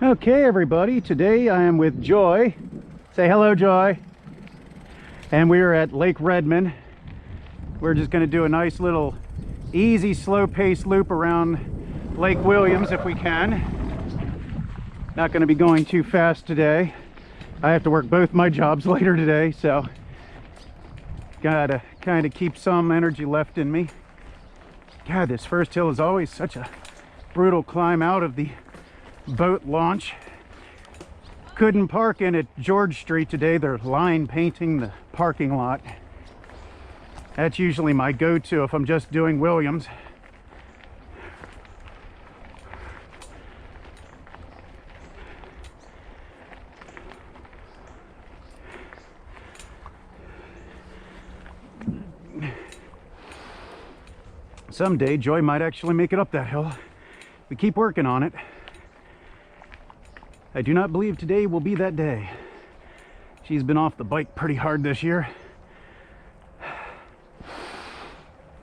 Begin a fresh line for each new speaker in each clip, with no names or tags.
Okay, everybody, today I am with Joy. Say hello, Joy. And we are at Lake Redmond. We're just going to do a nice little easy, slow-paced loop around Lake Williams if we can. Not going to be going too fast today. I have to work both my jobs later today, so gotta kind of keep some energy left in me. God, this first hill is always such a brutal climb out of the boat launch. Couldn't park in at George Street today. They're line painting the parking lot. That's usually my go-to if I'm just doing Williams. Someday Joy might actually make it up that hill. We keep working on it. I do not believe today will be that day. She's been off the bike pretty hard this year.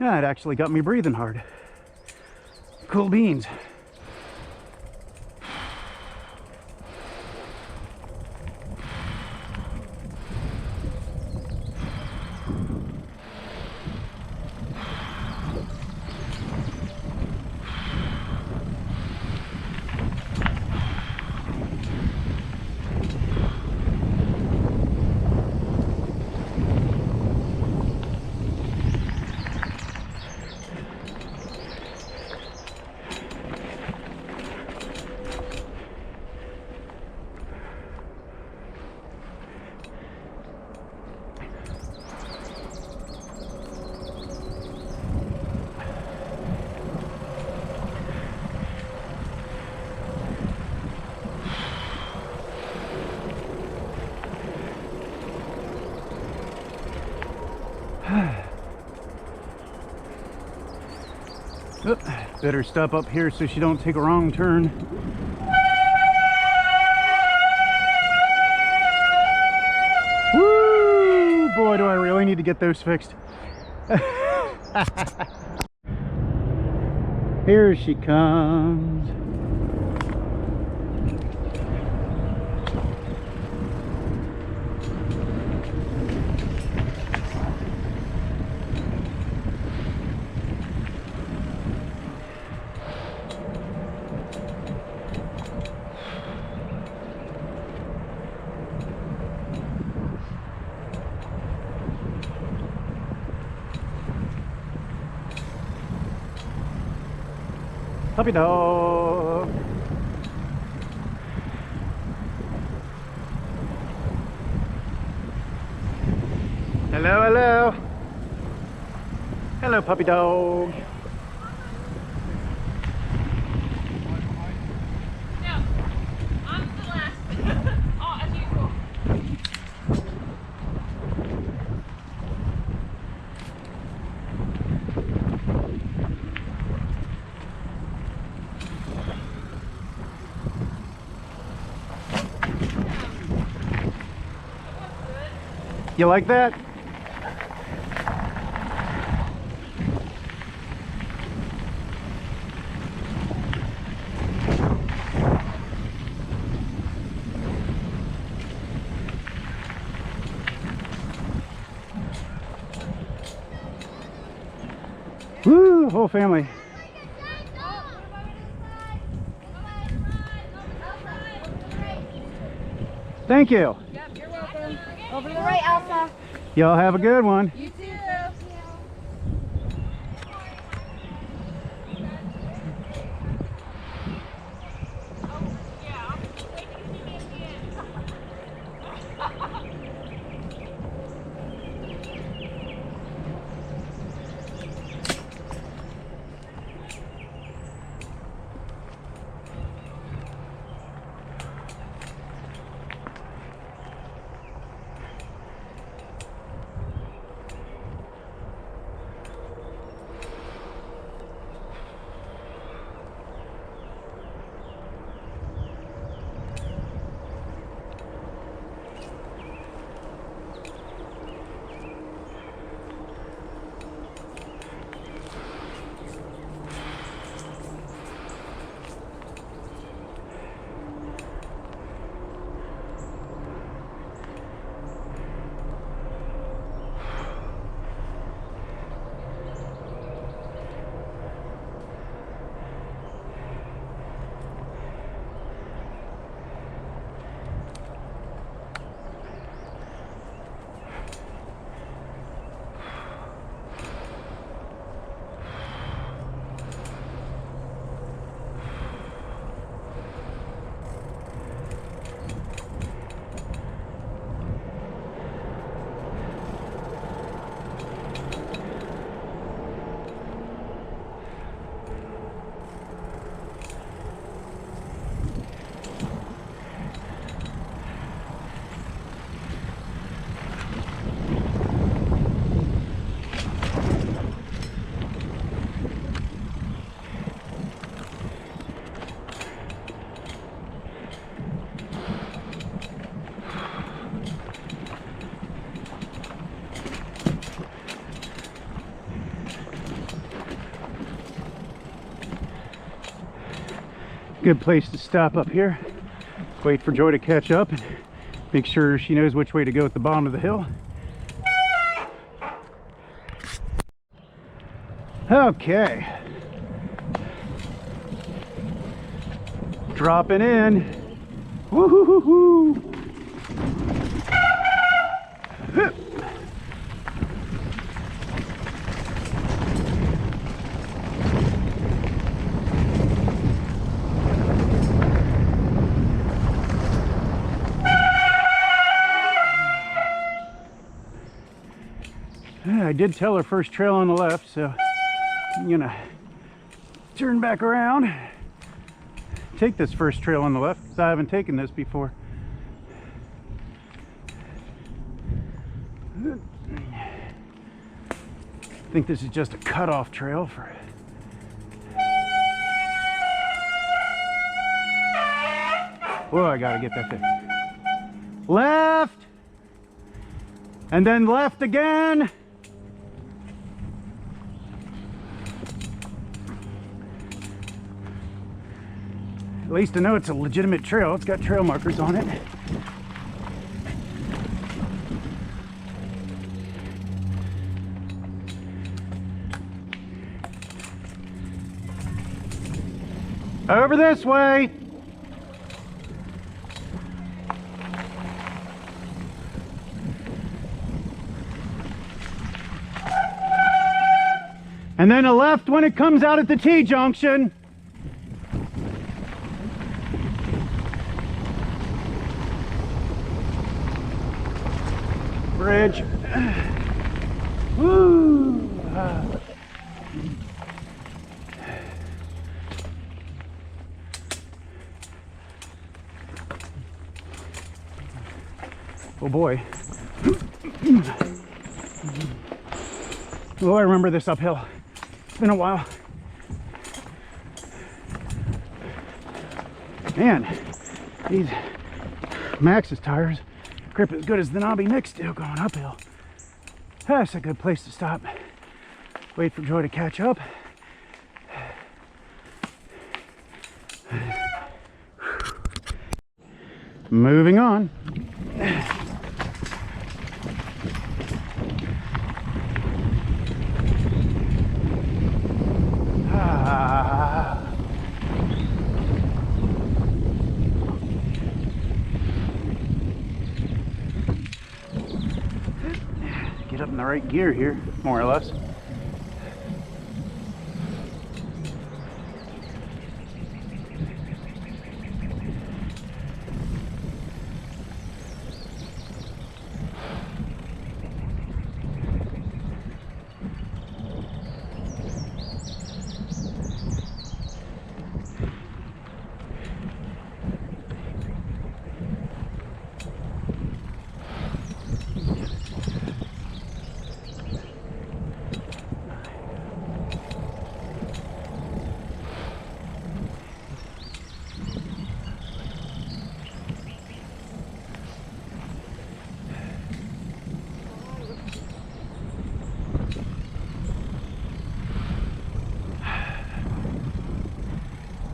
Yeah, it actually got me breathing hard. Cool beans. Oh, better stop up here so she don't take a wrong turn. Woo! Boy, do I really need to get those fixed. Here she comes. Puppy dog. Hello, hello. Hello, puppy dog.
No, I'm the last. Oh, as usual.
You like that? Woo, whole family. Thank you.
Yep, you're welcome.
Over to the right, Elsa.
Y'all have a good one.
You too.
Good place to stop up here. Wait for Joy to catch up and make sure she knows which way to go at the bottom of the hill. Okay. Dropping in. Woo-hoo-hoo-hoo. I did tell her first trail on the left, so I'm gonna turn back around, take this first trail on the left because I haven't taken this before. I think this is just a cutoff trail for whoa, I gotta get that thing. Left and then left again. At least I know it's a legitimate trail. It's got trail markers on it. Over this way. And then a left when it comes out at the T-junction. Bridge. Woo. Oh boy. Oh, I remember this uphill. It's been a while. Man, these Maxxis tires grip as good as the knobby Nick's do going uphill. That's a good place to stop. Wait for Joy to catch up. Moving on. Get up in the right gear here, more or less.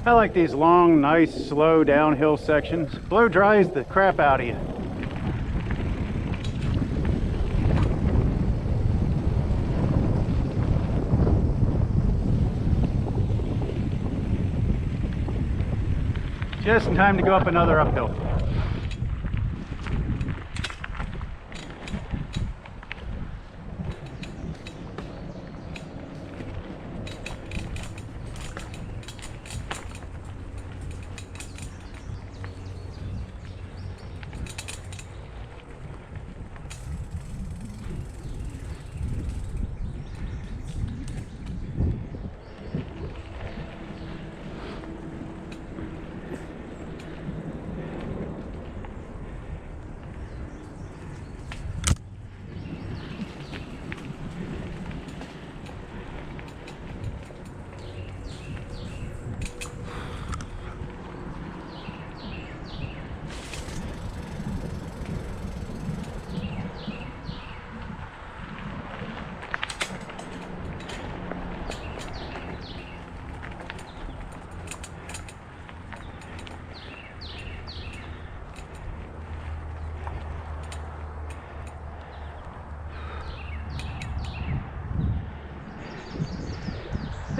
I like these long, nice, slow downhill sections. Blow dries the crap out of you. Just in time to go up another uphill.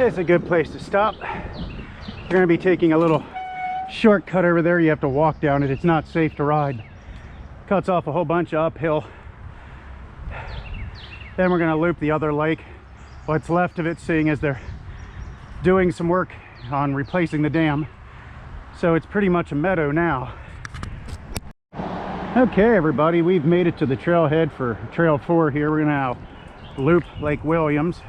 It's a good place to stop. You're going to be taking a little shortcut over there. You have to walk down it. It's not safe to ride. Cuts off a whole bunch of uphill. Then we're going to loop the other lake, what's left of it, seeing as they're doing some work on replacing the dam. So it's pretty much a meadow now. Okay, everybody, we've made it to the trailhead for Trail 4 here. We're going to now loop Lake Williams.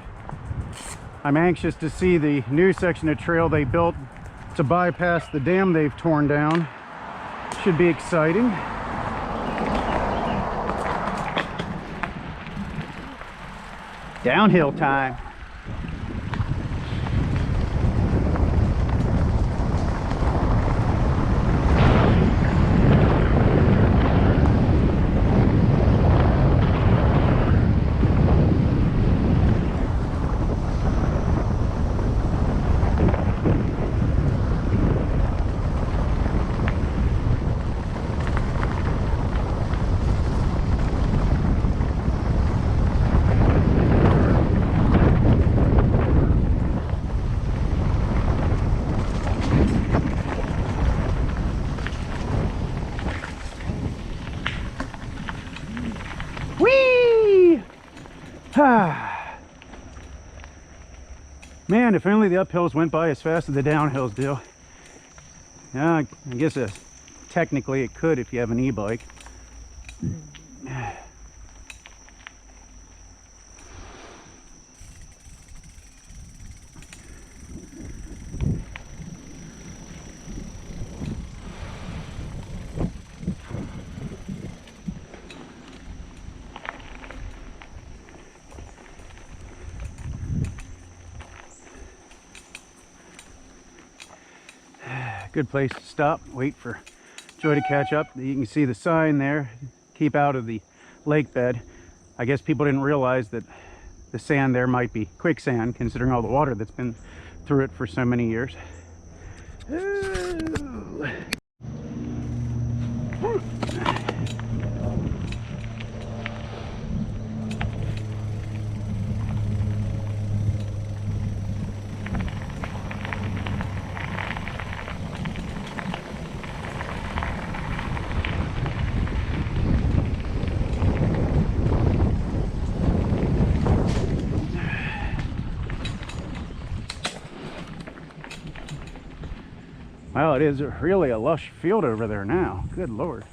I'm anxious to see the new section of trail they built to bypass the dam they've torn down. Should be exciting. Downhill time. Man, if only the uphills went by as fast as the downhills do. Yeah, I guess technically it could if you have an e-bike. Good place to stop, wait for Joy to catch up. You can see the sign there, keep out of the lake bed. I guess people didn't realize that the sand there might be quicksand, considering all the water that's been through it for so many years. Ooh. Well, it is really a lush field over there now. Good Lord.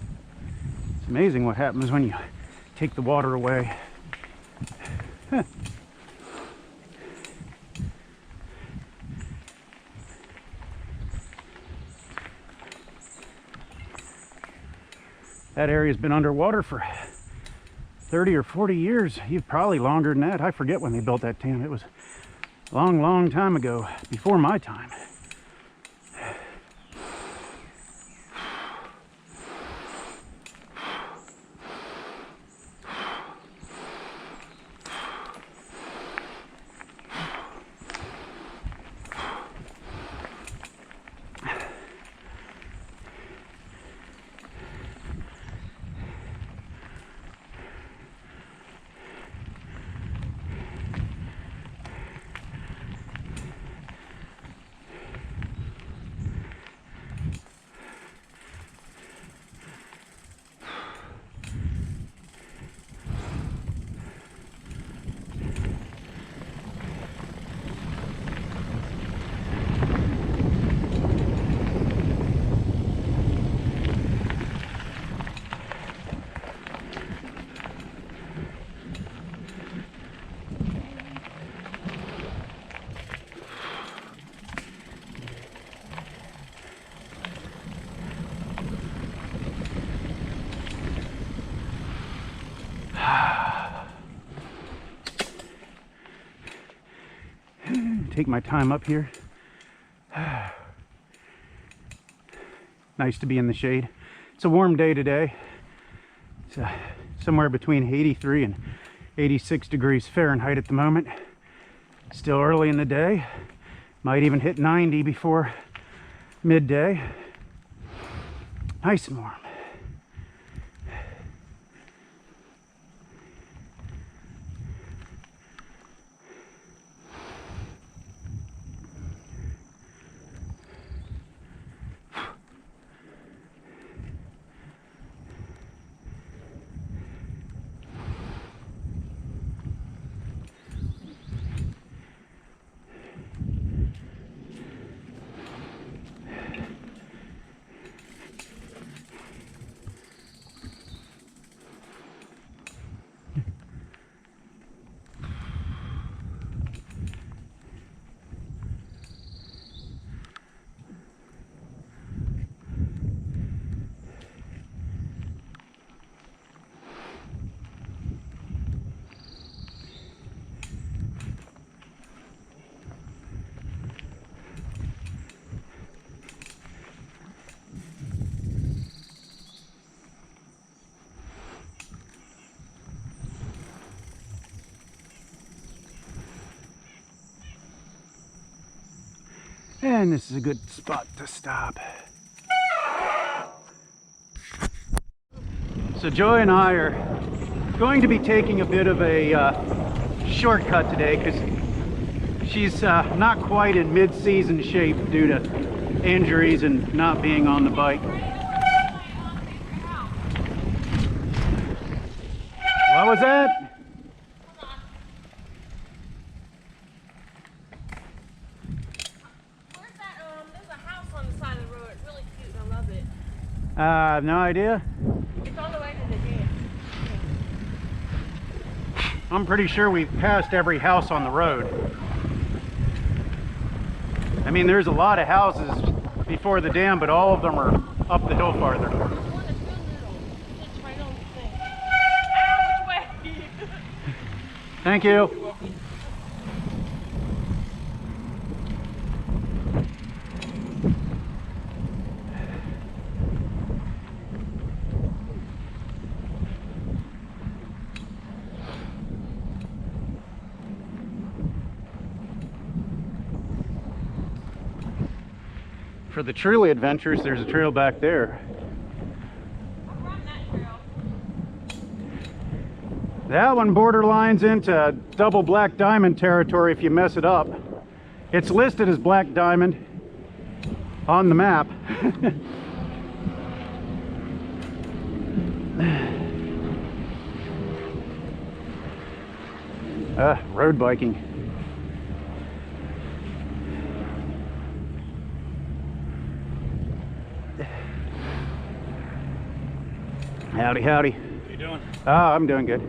It's amazing what happens when you take the water away. Huh. That area's been underwater for 30 or 40 years. Probably longer than that. I forget when they built that dam. It was a long, long time ago, before my time. Take my time up here. Nice to be in the shade. It's a warm day today. It's somewhere between 83 and 86 degrees Fahrenheit at the moment. Still early in the day. Might even hit 90 before midday. Nice and warm. And this is a good spot to stop. So Joy and I are going to be taking a bit of a shortcut today because she's not quite in mid-season shape due to injuries and not being on the bike. What was that?
Where's that? There's a house on the side of the road. It's really cute. I love it.
I have no idea.
It's on the way to the dam.
I'm pretty sure we've passed every house on the road. I mean, there's a lot of houses before the dam, but all of them are up the hill farther.
There's one that's real little. It's right on the thing. Ow, which way?
Thank you. For the truly adventurous, there's a trail back there.
I've run that trail.
That one borderlines into double black diamond territory if you mess it up. It's listed as black diamond on the map. Road biking. Howdy, howdy.
How you doing?
Oh, I'm doing good.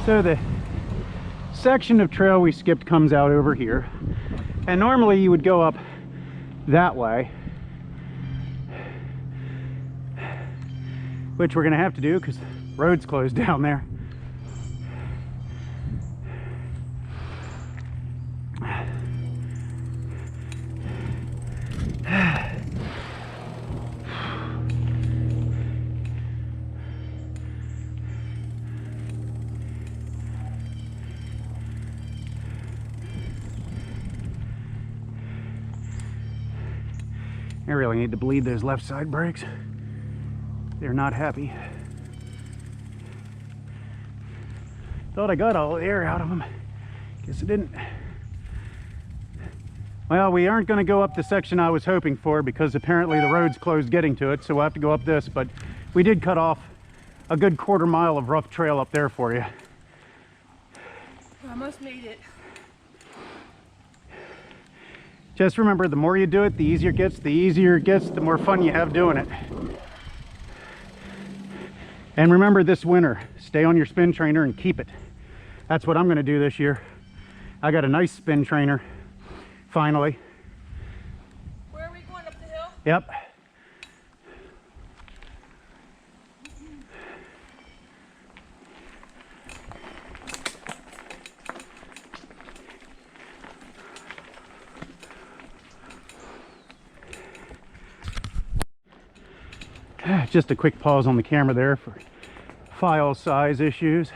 So the section of trail we skipped comes out over here, and normally you would go up that way, which we're gonna have to do because the road's closed down there. I really need to bleed those left side brakes. They're not happy. Thought I got all the air out of them. Guess I didn't. Well, we aren't going to go up the section I was hoping for because apparently the road's closed getting to it, so we'll have to go up this, but we did cut off a good quarter mile of rough trail up there for you.
We almost made it.
Just remember, the more you do it, the easier it gets, the more fun you have doing it. And remember this winter, stay on your spin trainer and keep it. That's what I'm going to do this year. I got a nice spin trainer, finally.
Where are we going, up the hill?
Yep. Just a quick pause on the camera there for file size issues.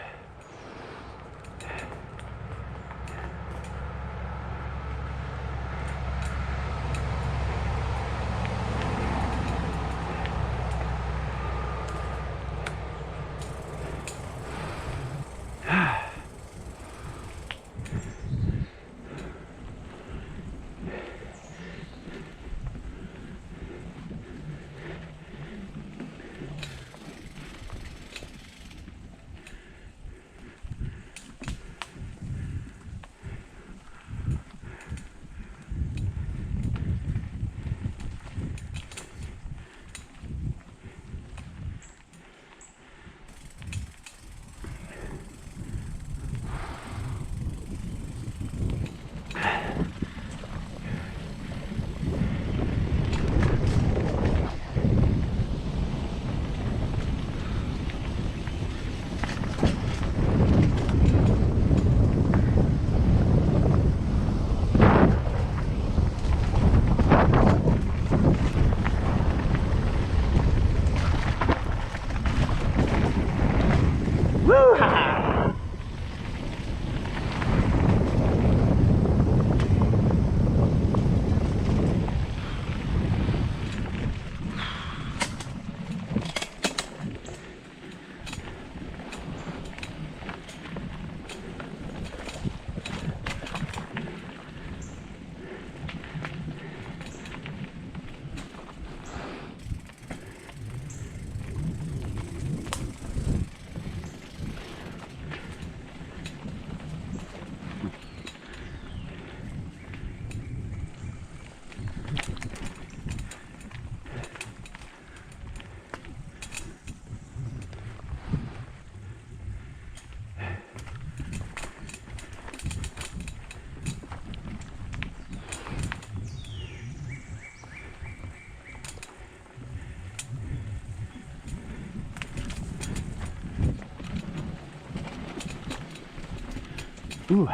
Ooh,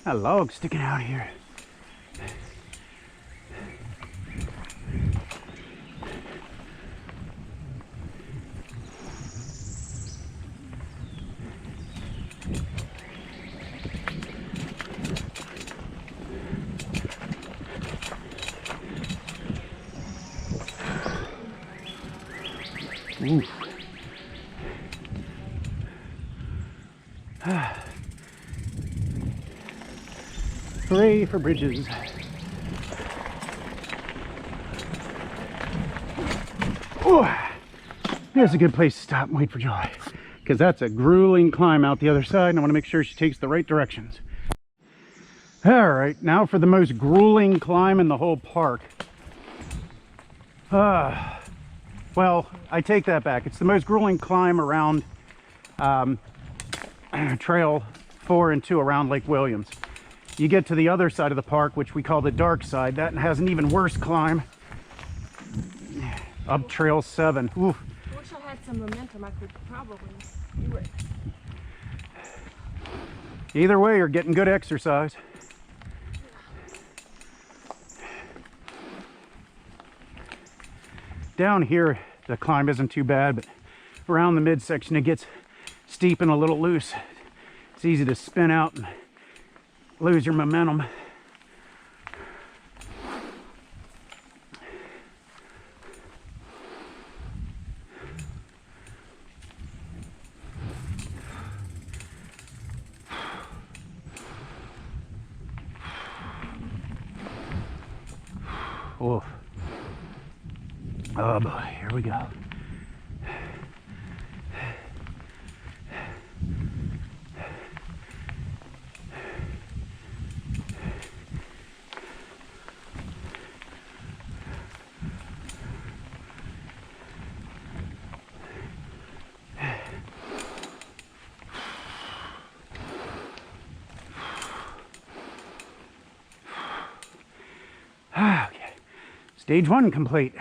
got a log sticking out here. Ooh. Hooray for bridges. Ooh. There's a good place to stop and wait for Joy, because that's a grueling climb out the other side, and I want to make sure she takes the right directions. All right, now for the most grueling climb in the whole park. Well, I take that back. It's the most grueling climb around Trail 4 and 2 around Lake Williams. You get to the other side of the park, which we call the dark side. That has an even worse climb. Up Trail 7. Ooh.
I wish I had some momentum. I could probably do it.
Either way, you're getting good exercise. Down here, the climb isn't too bad, but around the midsection, it gets steep and a little loose. It's easy to spin out and lose your momentum. Oh. Oh boy, here we go. Okay, stage 1 complete.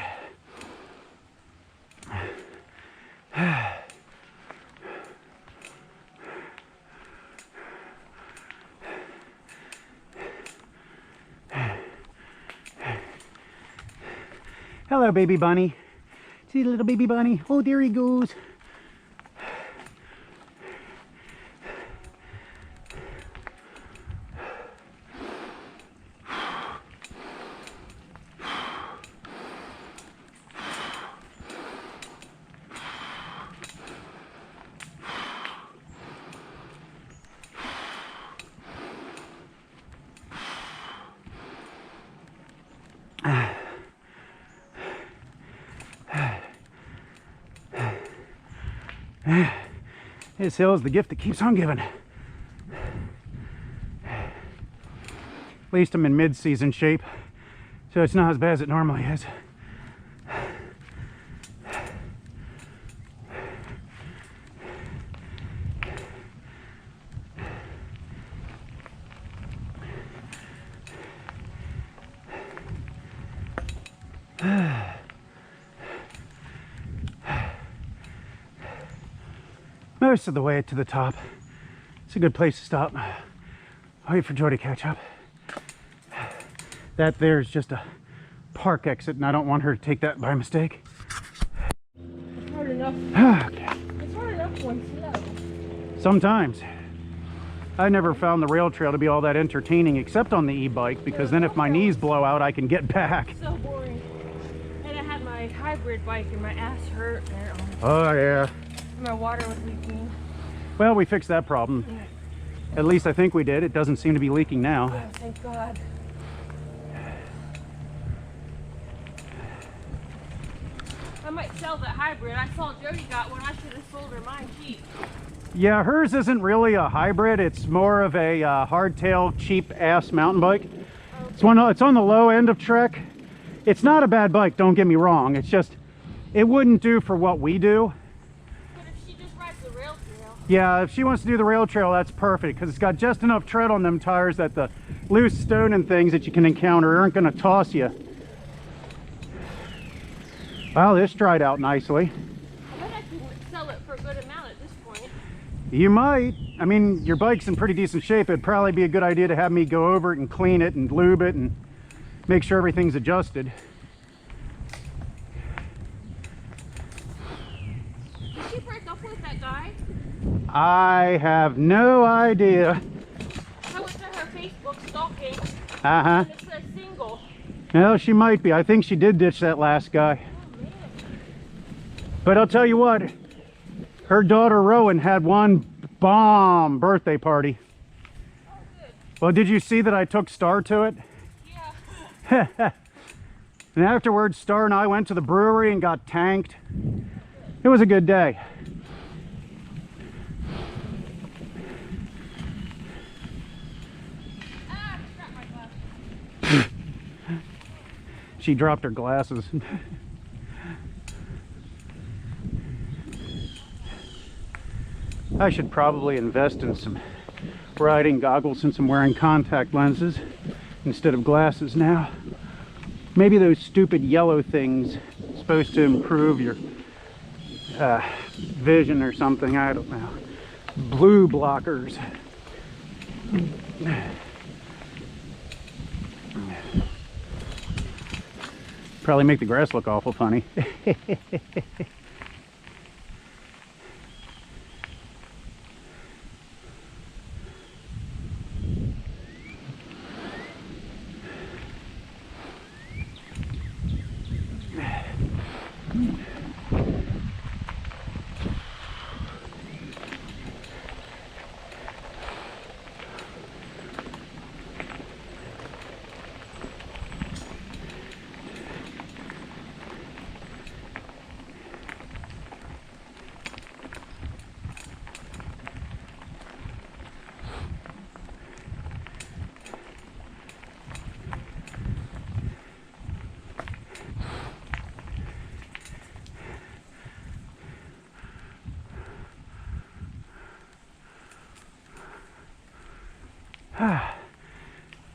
Hello, baby bunny. See the little baby bunny? Oh, there he goes. This hill is the gift that keeps on giving. At least I'm in mid-season shape, so it's not as bad as it normally is. Most of the way to the top. It's a good place to stop. I'll wait for Joy to catch up. That there's just a park exit, and I don't want her to take that by mistake.
It's hard enough.
Okay.
It's hard enough when slow.
Sometimes. I never found the rail trail to be all that entertaining, except on the e-bike, because then if my knees blow out, I can get back.
So boring. And I had my hybrid bike, and my ass hurt. And
Oh yeah.
my water was leaking.
Well, we fixed that problem. At least I think we did. It doesn't seem to be leaking now.
Oh, thank God. I might sell that hybrid. I saw Jody got one. I should have sold her mine cheap.
Yeah, hers isn't really a hybrid. It's more of a hardtail, cheap-ass mountain bike.
Okay.
It's on the low end of Trek. It's not a bad bike, don't get me wrong. It's just, it wouldn't do for what we do.
But if she just rides the rail trail.
Yeah, if she wants to do the rail trail, that's perfect, because it's got just enough tread on them tires that the loose stone and things that you can encounter aren't going to toss you. Wow, this dried out nicely.
I bet I could sell it for a good amount at this point.
You might. I mean, your bike's in pretty decent shape. It'd probably be a good idea to have me go over it and clean it and lube it and make sure everything's adjusted.
Did she break up with that guy?
I have no idea.
I went to her Facebook stalking.
Uh-huh.
And it says single.
Well, she might be. I think she did ditch that last guy.
Oh, man.
But I'll tell you what, her daughter Rowan had one bomb birthday party.
Oh, good.
Well, did you see that I took Star to it?
Yeah.
And afterwards, Star and I went to the brewery and got tanked. It was a good day.
Ah, I dropped my glasses.
She dropped her glasses. I should probably invest in some riding goggles since I'm wearing contact lenses instead of glasses now. Maybe those stupid yellow things supposed to improve your vision or something. I don't know. Blue blockers. Probably make the grass look awful funny.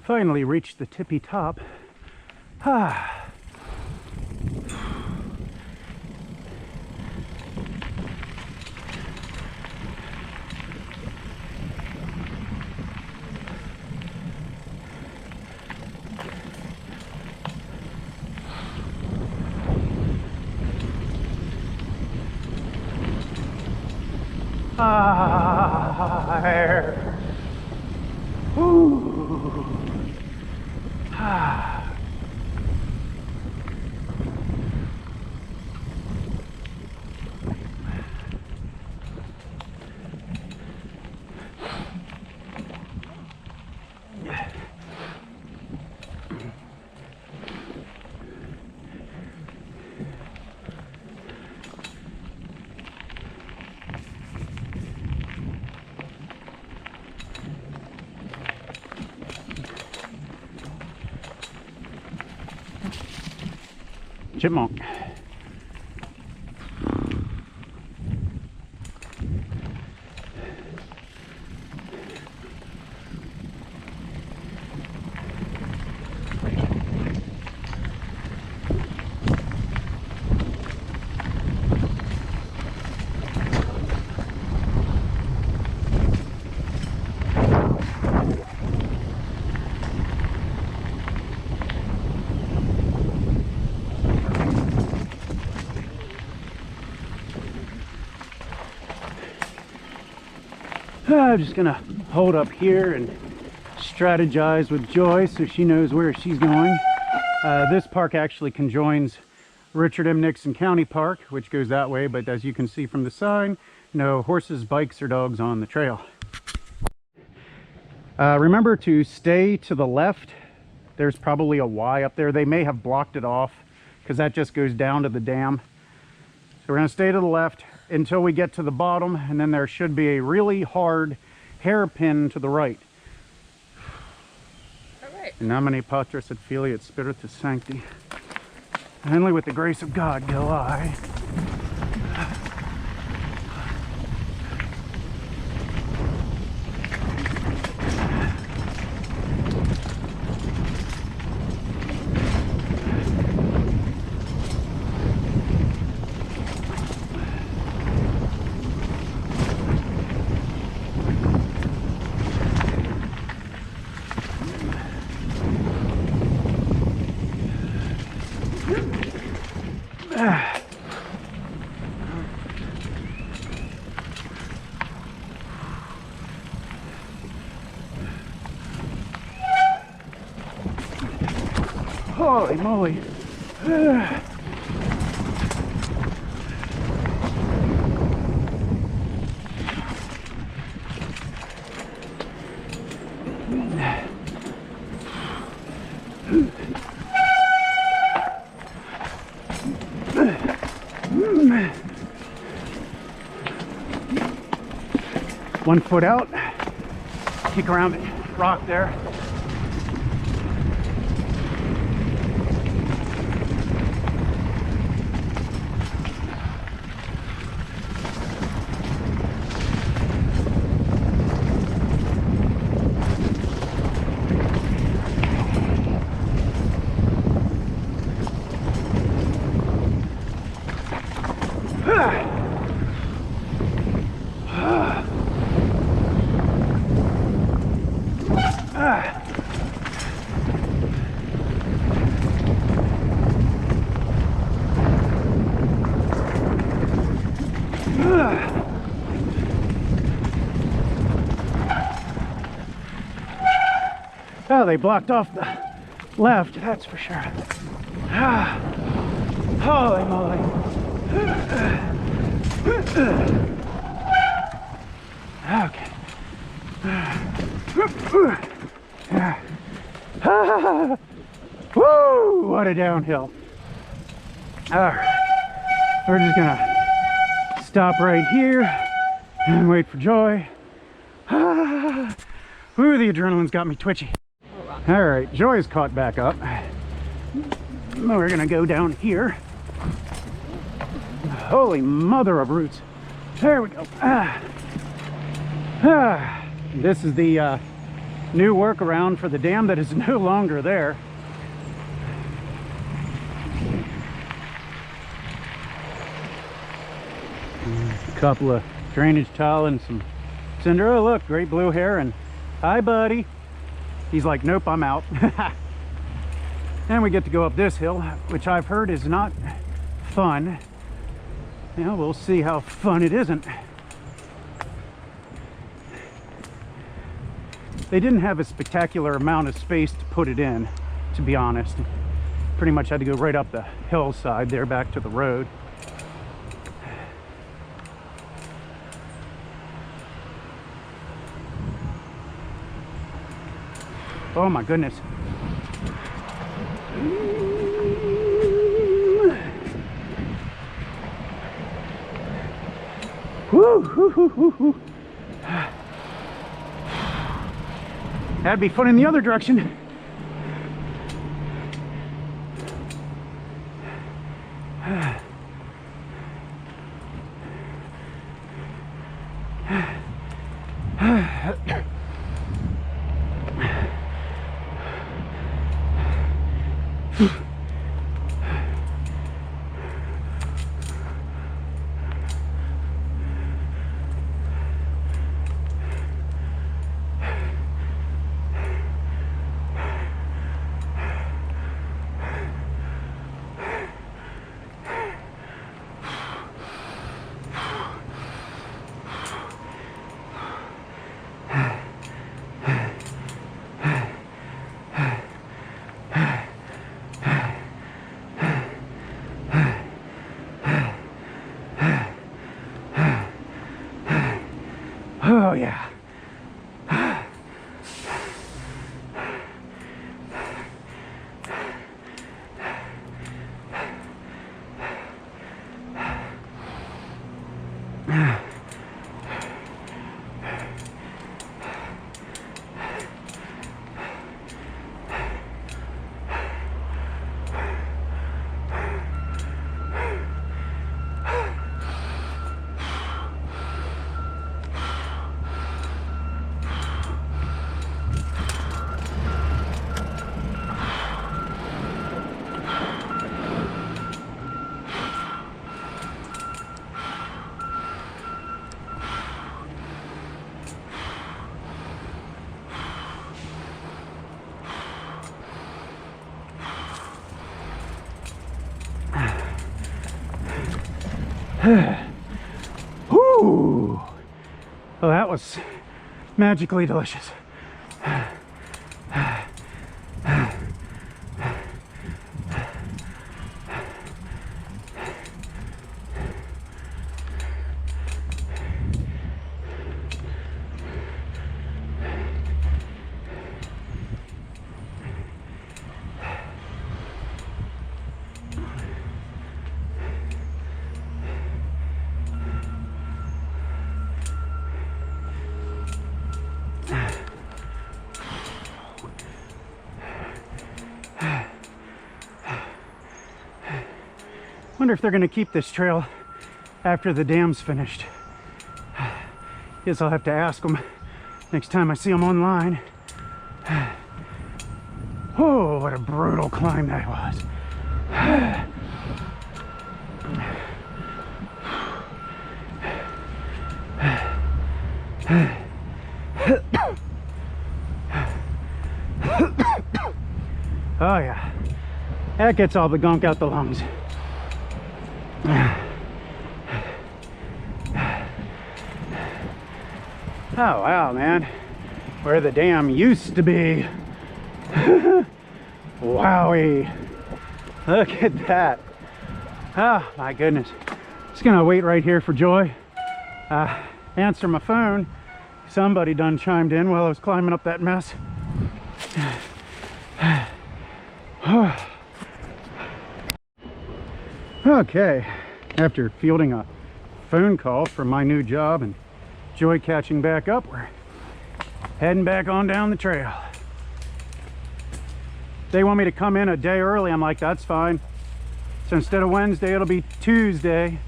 Finally reached the tippy top. Chipmunk. I'm just gonna hold up here and strategize with Joy so she knows where she's going. This park actually conjoins Richard M. Nixon County Park, which goes that way, but as you can see from the sign, no horses, bikes, or dogs on the trail. Remember to stay to the left. There's probably a Y up there. They may have blocked it off because that just goes down to the dam. So we're gonna stay to the left until we get to the bottom, and then there should be a really hard hairpin to the right.
All right.
In nomine Patris et Filii et Spiritus Sancti. Only with the grace of God go I. Holy moly. One foot out, kick around the rock there. Oh, they blocked off the left, that's for sure. Holy moly. Okay. Woo! What a downhill. All right. We're just gonna stop right here and wait for Joy. Ooh, the adrenaline's got me twitchy. All right, Joy's caught back up. We're gonna go down here. Holy mother of roots. There we go. This is the new workaround for the dam that is no longer there. A couple of drainage tile and some cinder. Oh look, great blue heron. Hi buddy. He's like, nope, I'm out. And we get to go up this hill, which I've heard is not fun. Now we'll see how fun it isn't. They didn't have a spectacular amount of space to put it in, to be honest. Pretty much had to go right up the hillside there back to the road. Oh my goodness. Woo, woo, woo, woo, woo. That'd be fun in the other direction. Oh yeah. Whew. Well, that was magically delicious. Wonder if they're going to keep this trail after the dam's finished. Guess I'll have to ask them next time I see them online. Oh, what a brutal climb that was. Oh yeah, that gets all the gunk out the lungs. Oh wow, man, where the dam used to be. Wowie, look at that. Oh my goodness. Just gonna wait right here for Joy. Answer my phone. Somebody done chimed in while I was climbing up that mess. Okay, after fielding a phone call from my new job and Joy catching back up, we're heading back on down the trail. They want me to come in a day early. I'm like, that's fine. So instead of Wednesday, it'll be Tuesday.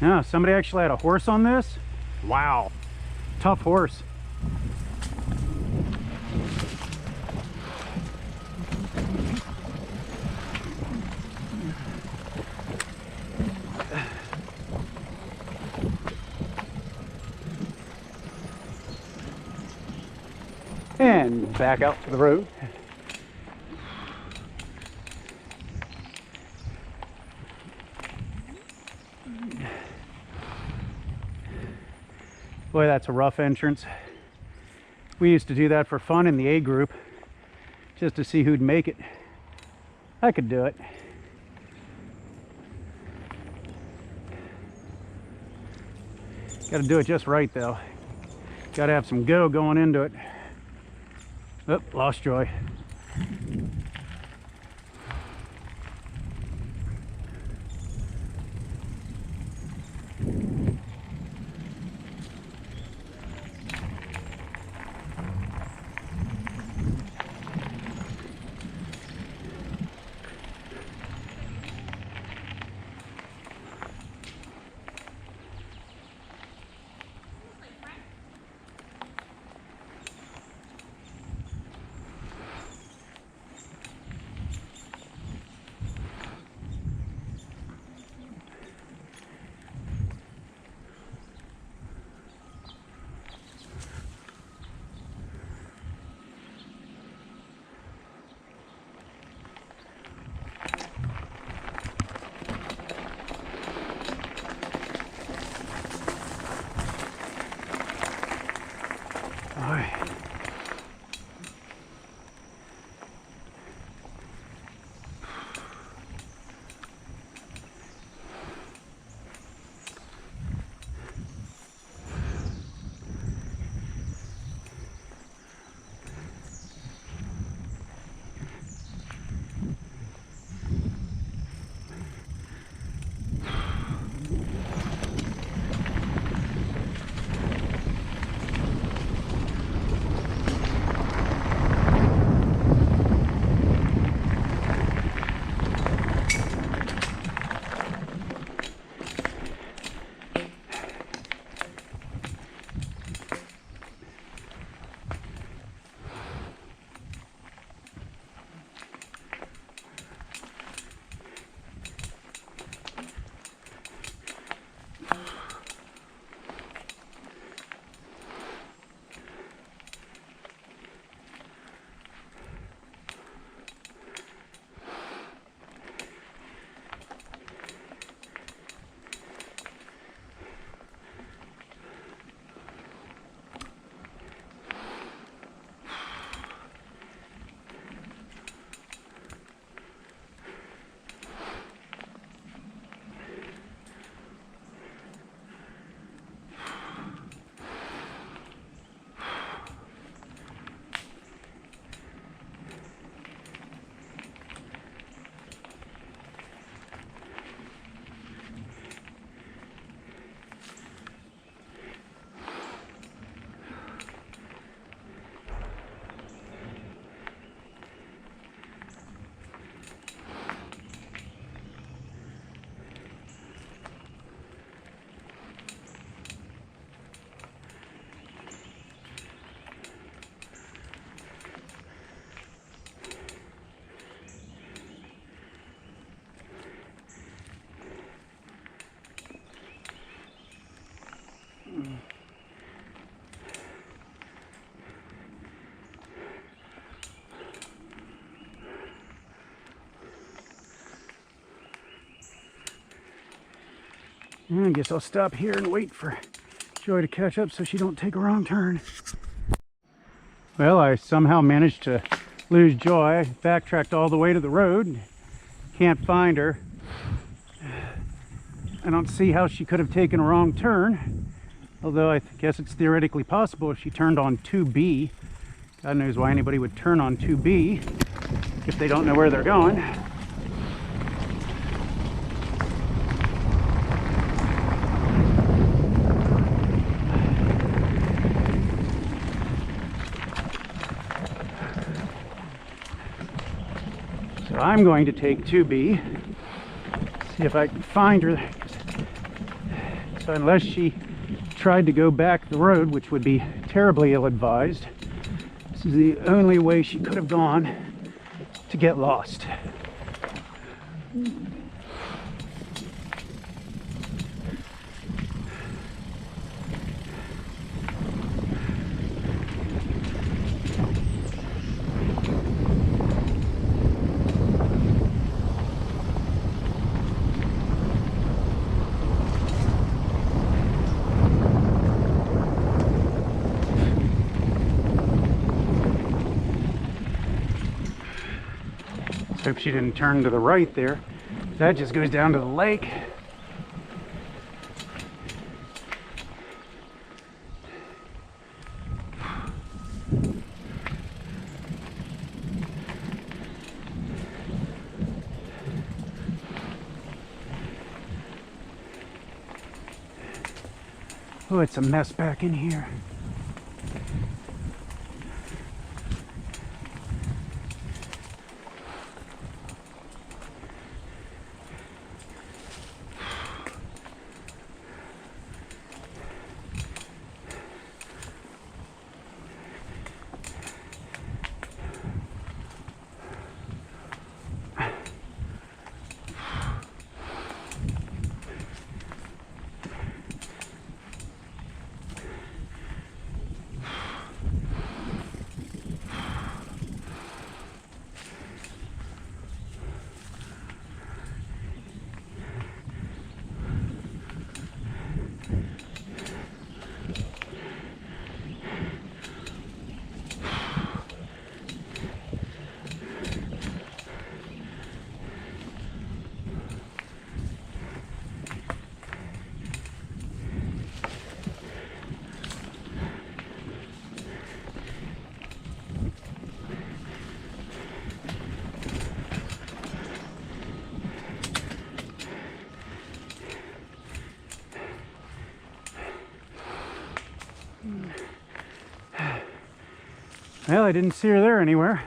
Yeah, somebody actually had a horse on this. Wow, tough horse. And back out to the road. Boy, that's a rough entrance. We used to do that for fun in the A group, just to see who'd make it. I could do it. Got to do it just right though. Got to have some go going into it. Oh, lost Joy. I guess I'll stop here and wait for Joy to catch up so she don't take a wrong turn. Well, I somehow managed to lose Joy. I backtracked all the way to the road. Can't find her. I don't see how she could have taken a wrong turn, although I guess it's theoretically possible if she turned on 2B. God knows why anybody would turn on 2B if they don't know where they're going. So I'm going to take 2B, see if I can find her. So unless she tried to go back the road, which would be terribly ill-advised, this is the only way she could have gone to get lost. Hope she didn't turn to the right there. That just goes down to the lake. Oh, it's a mess back in here. Well, I didn't see her there anywhere.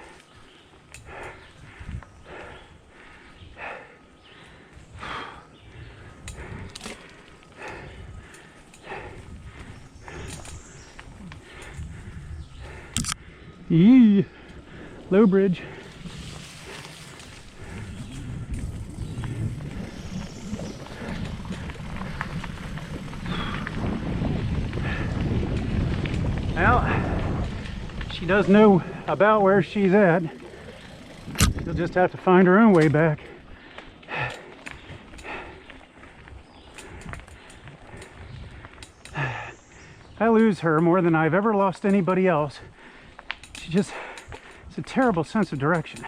Yee, low bridge. Well, she does know about where she's at. She'll just have to find her own way back. I lose her more than I've ever lost anybody else. It's a terrible sense of direction.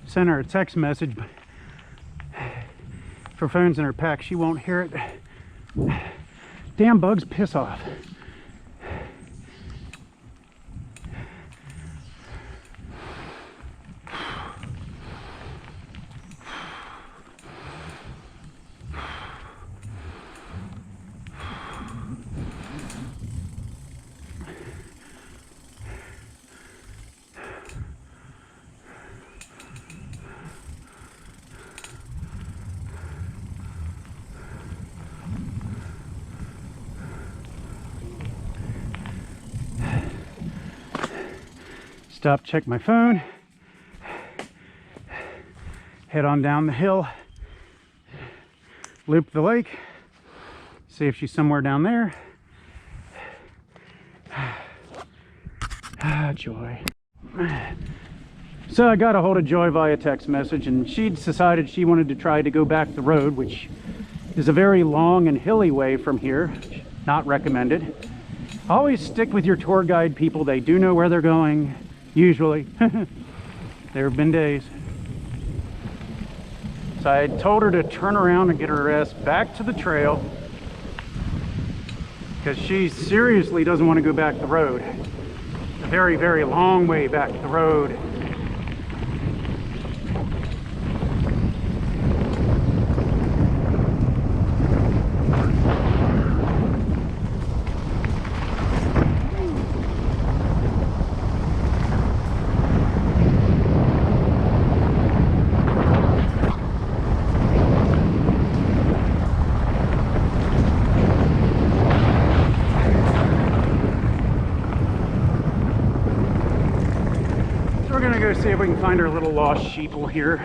Sent her a text message, but if her phone's in her pack, she won't hear it. Damn bugs, piss off. Stop, check my phone. Head on down the hill. Loop the lake. See if she's somewhere down there. Ah, Joy. So I got a hold of Joy via text message, and she'd decided she wanted to try to go back the road, which is a very long and hilly way from here. Not recommended. Always stick with your tour guide people. They do know where they're going, usually. There have been days. So I told her to turn around and get her ass back to the trail, because she seriously doesn't want to go back the road. A very, very long way back the road. We're gonna go see if we can find our little lost sheeple here.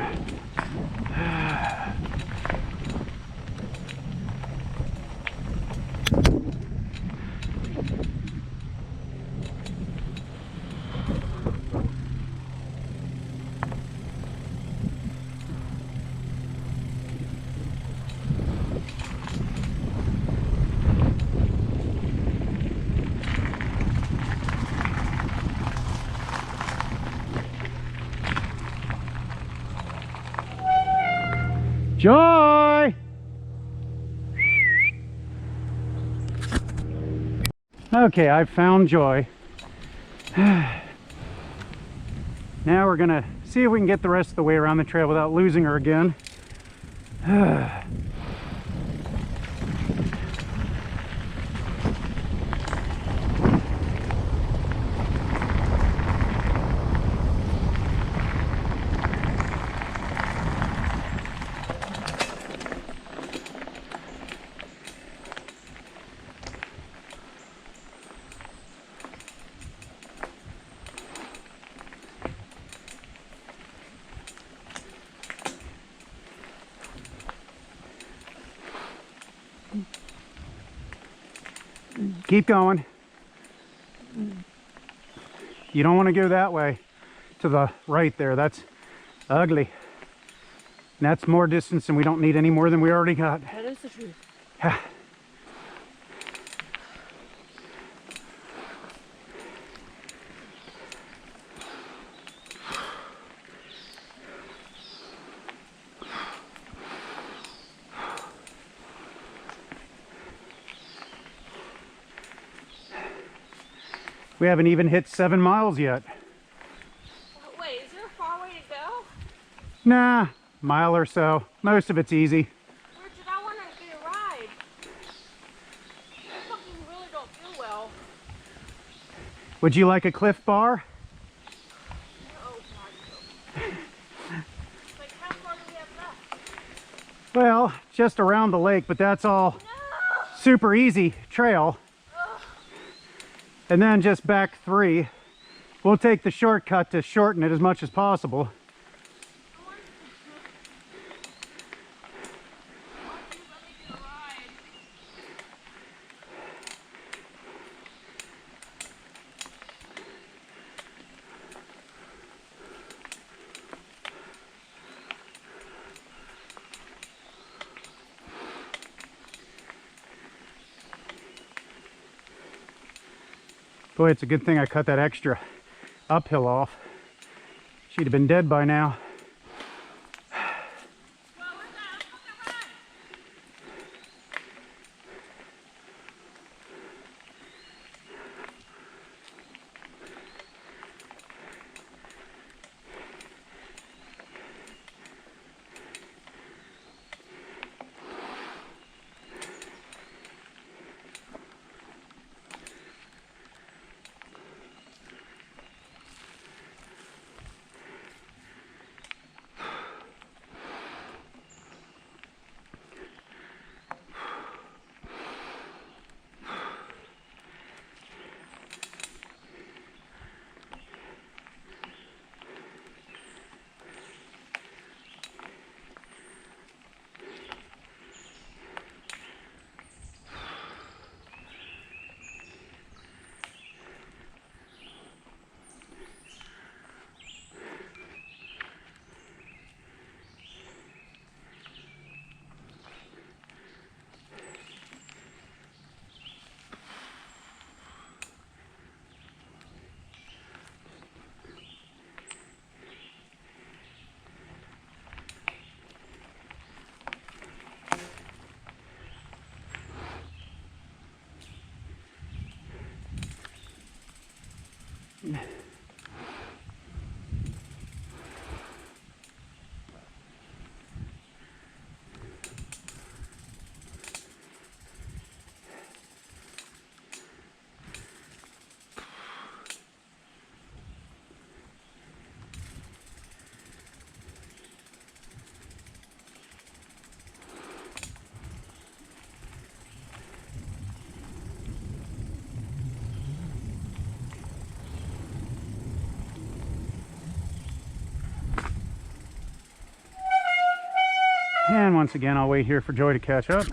Joy! Okay, I've found Joy. Now we're gonna see if we can get the rest of the way around the trail without losing her again. Keep going. You don't want to go that way to the right there. That's ugly. And that's more distance, and we don't need any more than we already got.
That is the truth.
We haven't even hit 7 miles yet.
Wait, is there a far way to go?
Nah, mile or so. Most of it's easy.
Richard, I want to get a ride. I fucking really don't feel well.
Would you like a Cliff Bar?
Oh, God, no. Like, how far do we have left?
Well, just around the lake, but that's all
No!
super easy trail.
Ugh.
And then just back 3. We'll take the shortcut to shorten it as much as possible.
I want you to let me get a ride.
Boy, it's a good thing I cut that extra uphill off. She'd have been dead by now.
Well, where's that? Let's fucking run.
And once again, I'll wait here for Joy to catch up.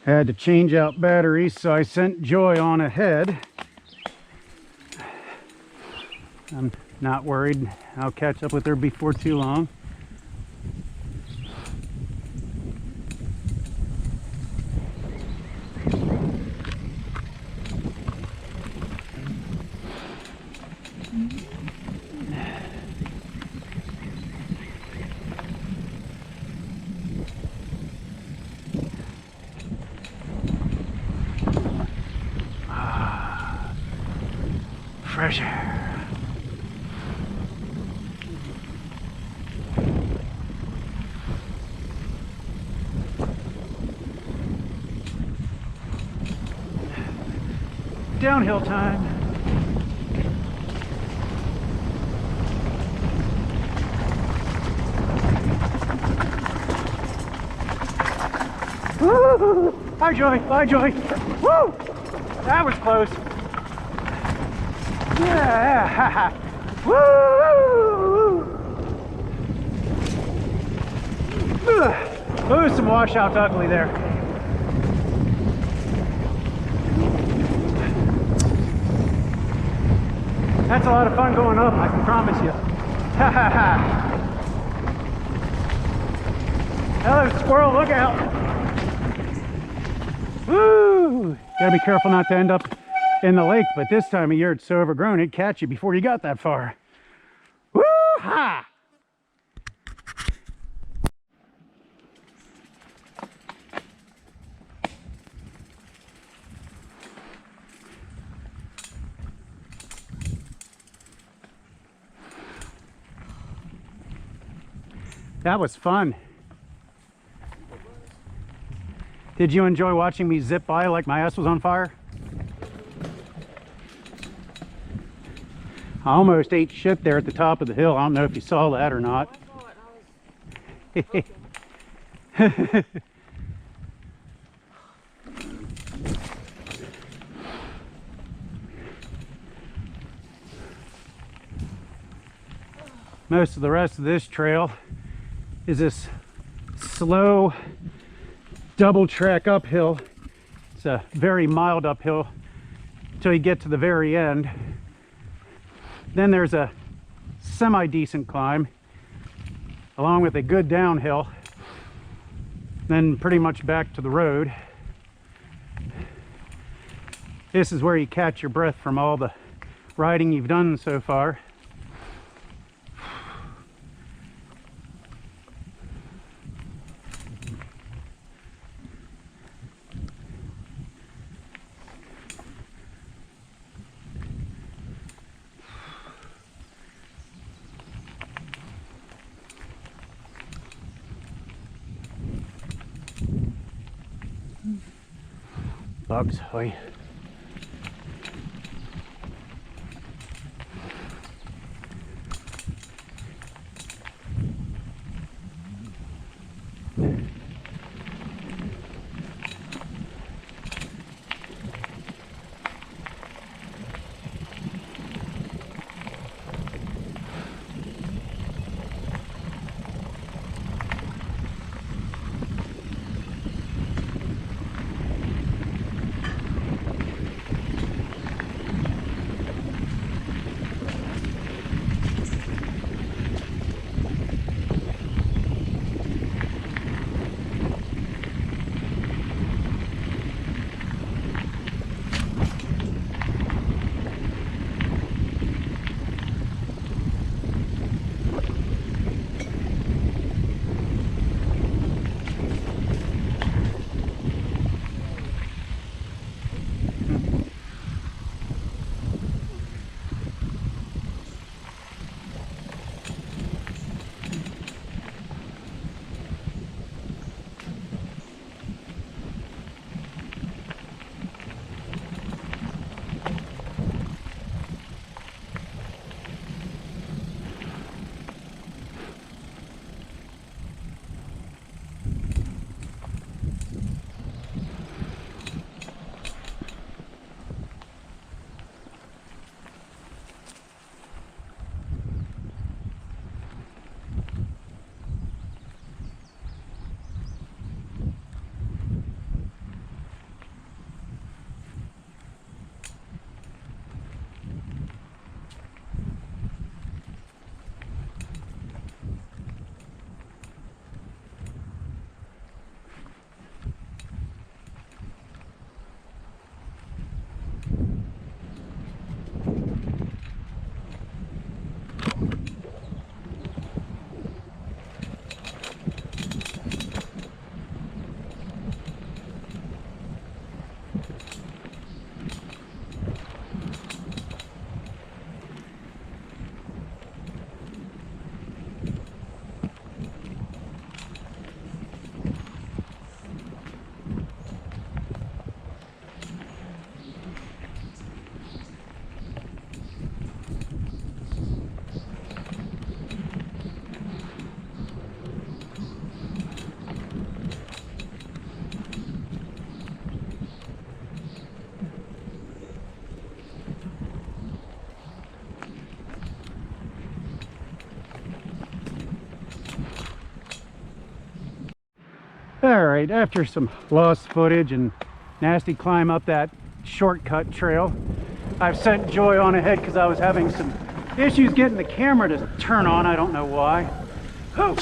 Had to change out batteries, so I sent Joy on ahead. I'm not worried. I'll catch up with her before too long. Fresh air. Downhill time. Woo! Hi, Joy. Bye, Joy. Woo! That was close. Yeah! Woo! Ooh, some washout ugly there. That's a lot of fun going up, I can promise you. Ha ha ha! Hello, squirrel, look out! Woo! Gotta be careful not to end up in the lake, but this time of year it's so overgrown it'd catch you before you got that far. Woo-ha! That was fun. Did you enjoy watching me zip by like my ass was on fire? I almost ate shit there at the top of the hill. I don't know if you saw that or not.
I saw it and I was
Most of the rest of this trail is this slow double track uphill. It's a very mild uphill until you get to the very end. Then there's a semi-decent climb along with a good downhill, then pretty much back to the road. This is where you catch your breath from all the riding you've done so far. Bugs, hoy. All right, after some lost footage and nasty climb up that shortcut trail, I've sent Joy on ahead because I was having some issues getting the camera to turn on. I don't know why. Oh.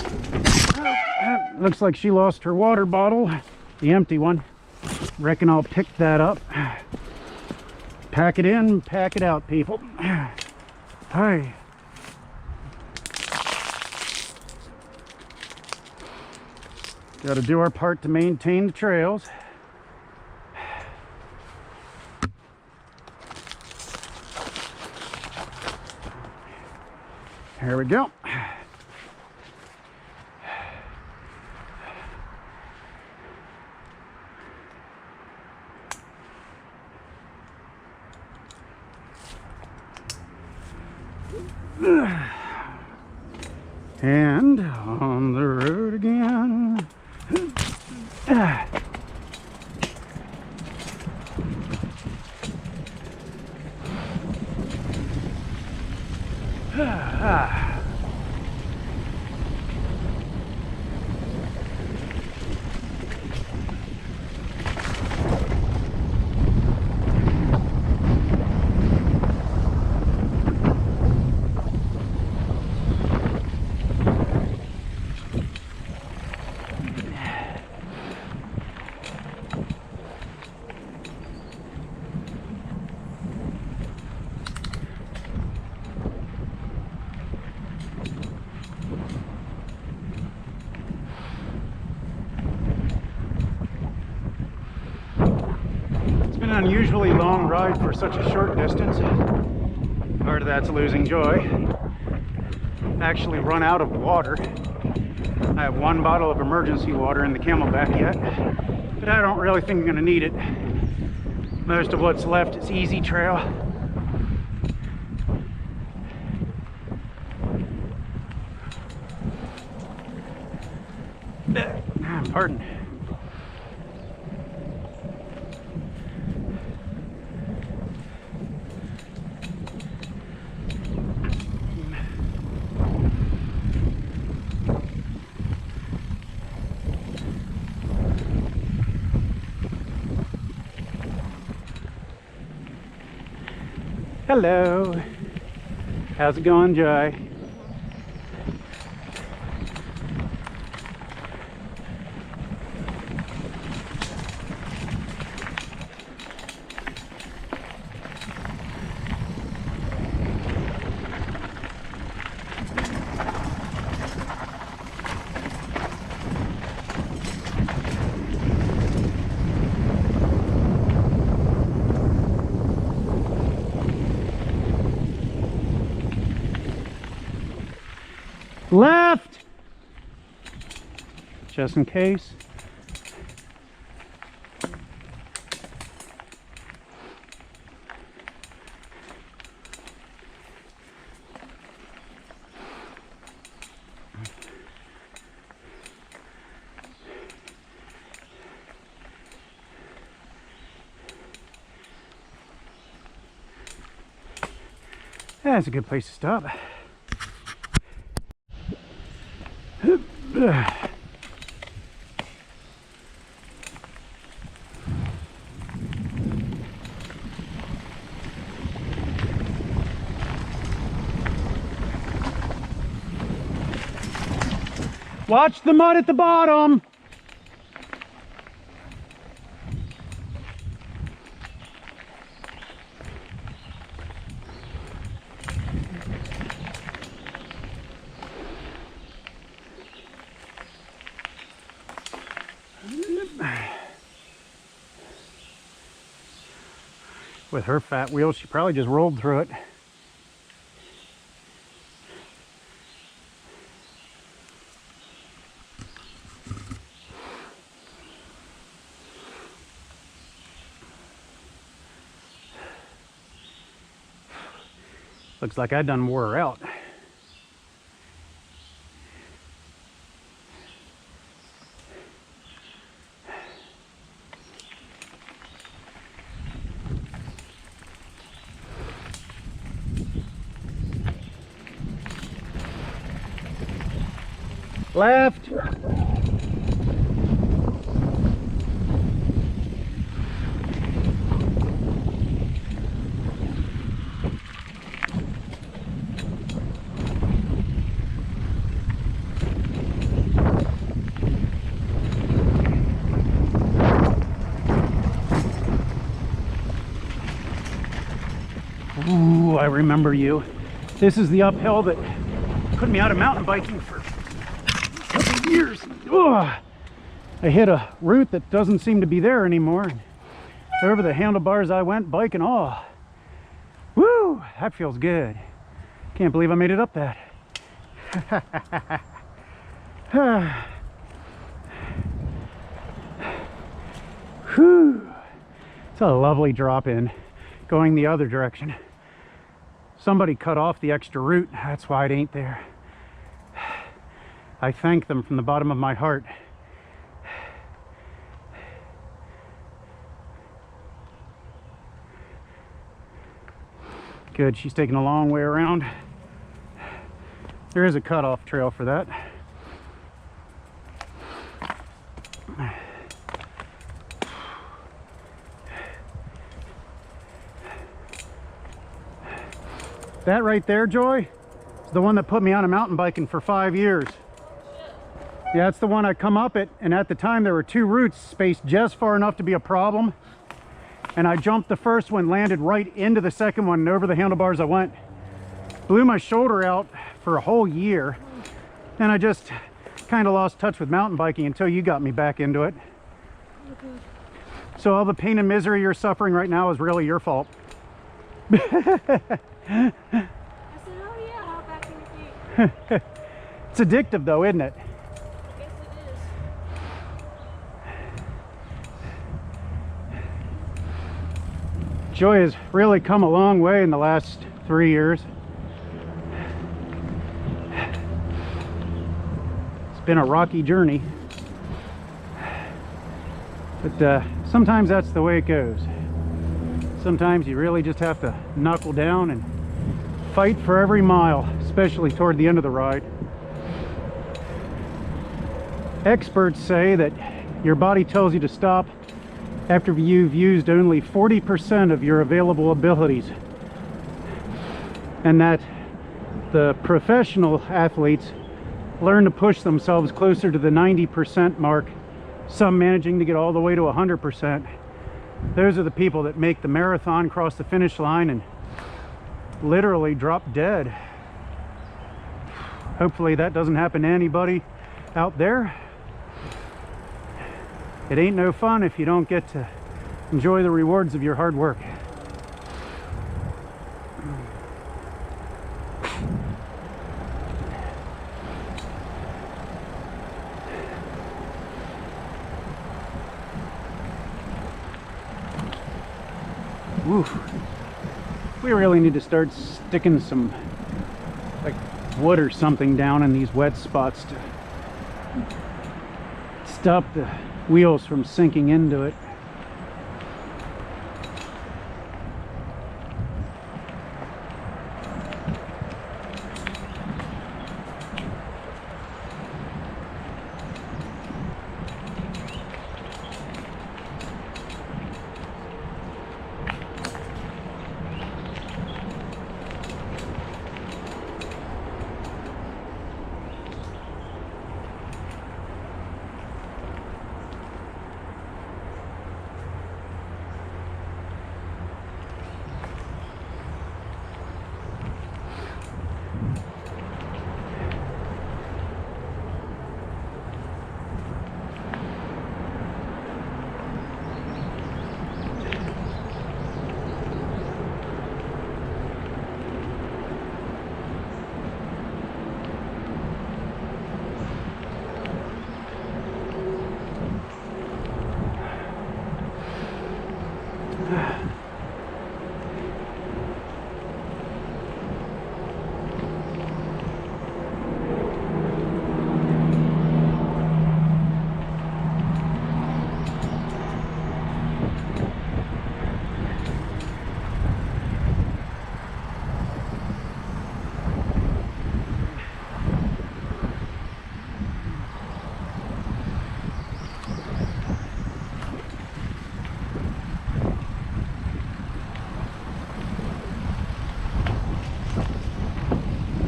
Looks like she lost her water bottle, the empty one. Reckon I'll pick that up. Pack it in, pack it out, people. Hi. Got to do our part to maintain the trails. Here we go. And on the road again. An unusually long ride for such a short distance. Part of that's losing Joy. Actually run out of water. I have one bottle of emergency water in the Camelback yet, but I don't really think I'm going to need it. Most of what's left is easy trail. Pardon. Hello. How's it going, Joy? Left! Just in case. That's a good place to stop. Watch the mud at the bottom. With her fat wheels, she probably just rolled through it. Looks like I done wore her out. Left. Ooh, I remember you. This is the uphill that put me out of mountain biking for a couple of years. Ugh. I hit a route that doesn't seem to be there anymore. Over the handlebars I went biking. Oh, woo, that feels good. Can't believe I made it up that. Whew. It's a lovely drop in going the other direction. Somebody cut off the extra route. That's why it ain't there. I thank them from the bottom of my heart. Good, she's taking a long way around. There is a cutoff trail for that. That right there, Joy, is the one that put me on a mountain biking for 5 years. Yeah, that's the one I come up it, and at the time there were 2 routes spaced just far enough to be a problem. And I jumped the first one, landed right into the second one, and over the handlebars I went. Blew my shoulder out for a whole year. And I just kind of lost touch with mountain biking until you got me back into it. So all the pain and misery you're suffering right now is really your fault.
I said, oh yeah, hop back in your feet.
It's addictive though, isn't it?
I guess it is.
Joy has really come a long way in the last 3 years. It's been a rocky journey, but sometimes that's the way it goes. Sometimes you really just have to knuckle down and fight for every mile, especially toward the end of the ride. Experts say that your body tells you to stop after you've used only 40% of your available abilities, and that the professional athletes learn to push themselves closer to the 90% mark, some managing to get all the way to 100%. Those are the people that make the marathon, cross the finish line, and literally drop dead. Hopefully that doesn't happen to anybody out there. It ain't no fun if you don't get to enjoy the rewards of your hard work. Oof. We really need to start sticking some like wood or something down in these wet spots to stop the wheels from sinking into it.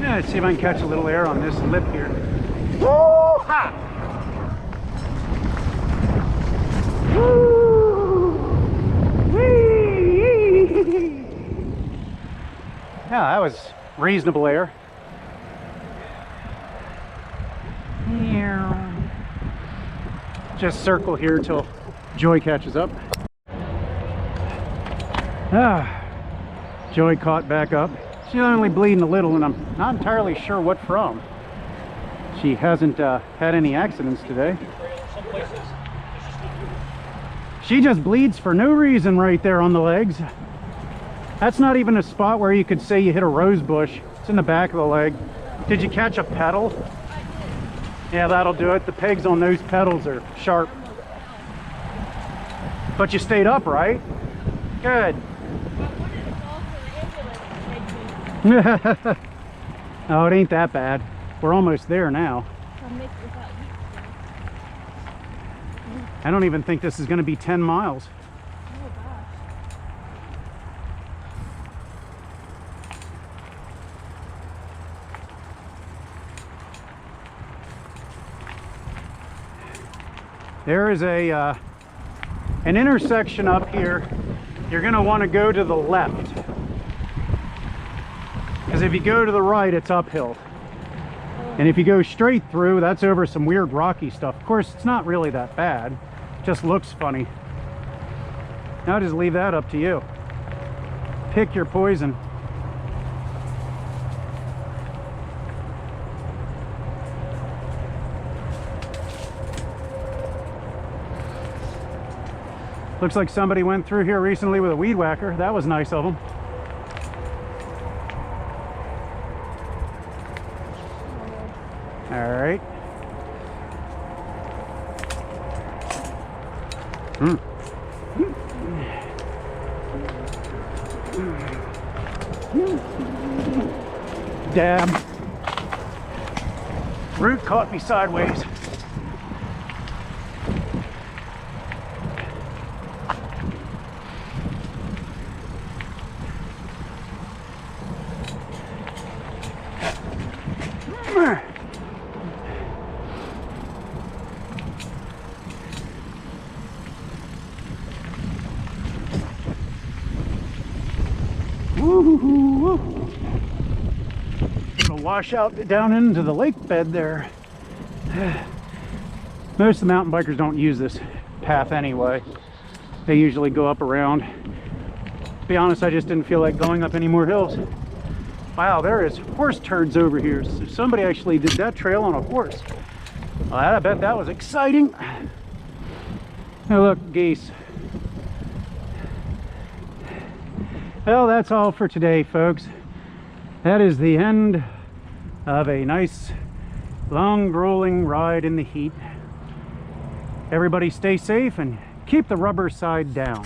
Yeah, let's see if I can catch a little air on this lip here. Woo-ha! Woo! Whee! Yeah, that was reasonable air. Just circle here till Joy catches up. Joy caught back up. She's only bleeding a little, and I'm not entirely sure what from. She hasn't had any accidents today. She just bleeds for no reason right there on the legs. That's not even a spot where you could say you hit a rose bush. It's in the back of the leg. Did you catch a pedal? Yeah, that'll do it. The pegs on those pedals are sharp. But you stayed upright. Good. Oh, it ain't that bad. We're almost there now. I don't even think this is going to be 10 miles.
Oh gosh.
There is an intersection up here. You're going to want to go to the left, because if you go to the right, it's uphill. And if you go straight through, that's over some weird rocky stuff. Of course, it's not really that bad. It just looks funny. Now just leave that up to you. Pick your poison. Looks like somebody went through here recently with a weed whacker. That was nice of them. All right. Dab. Root caught me sideways. It'll wash out down into the lake bed there. Most of the mountain bikers don't use this path anyway. They usually go up around. To be honest, I just didn't feel like going up any more hills. Wow, there is horse turds over here. So somebody actually did that trail on a horse. Well, I bet that was exciting. Oh, look, geese. Well, that's all for today, folks. That is the end of a nice, long, grueling ride in the heat. Everybody stay safe and keep the rubber side down.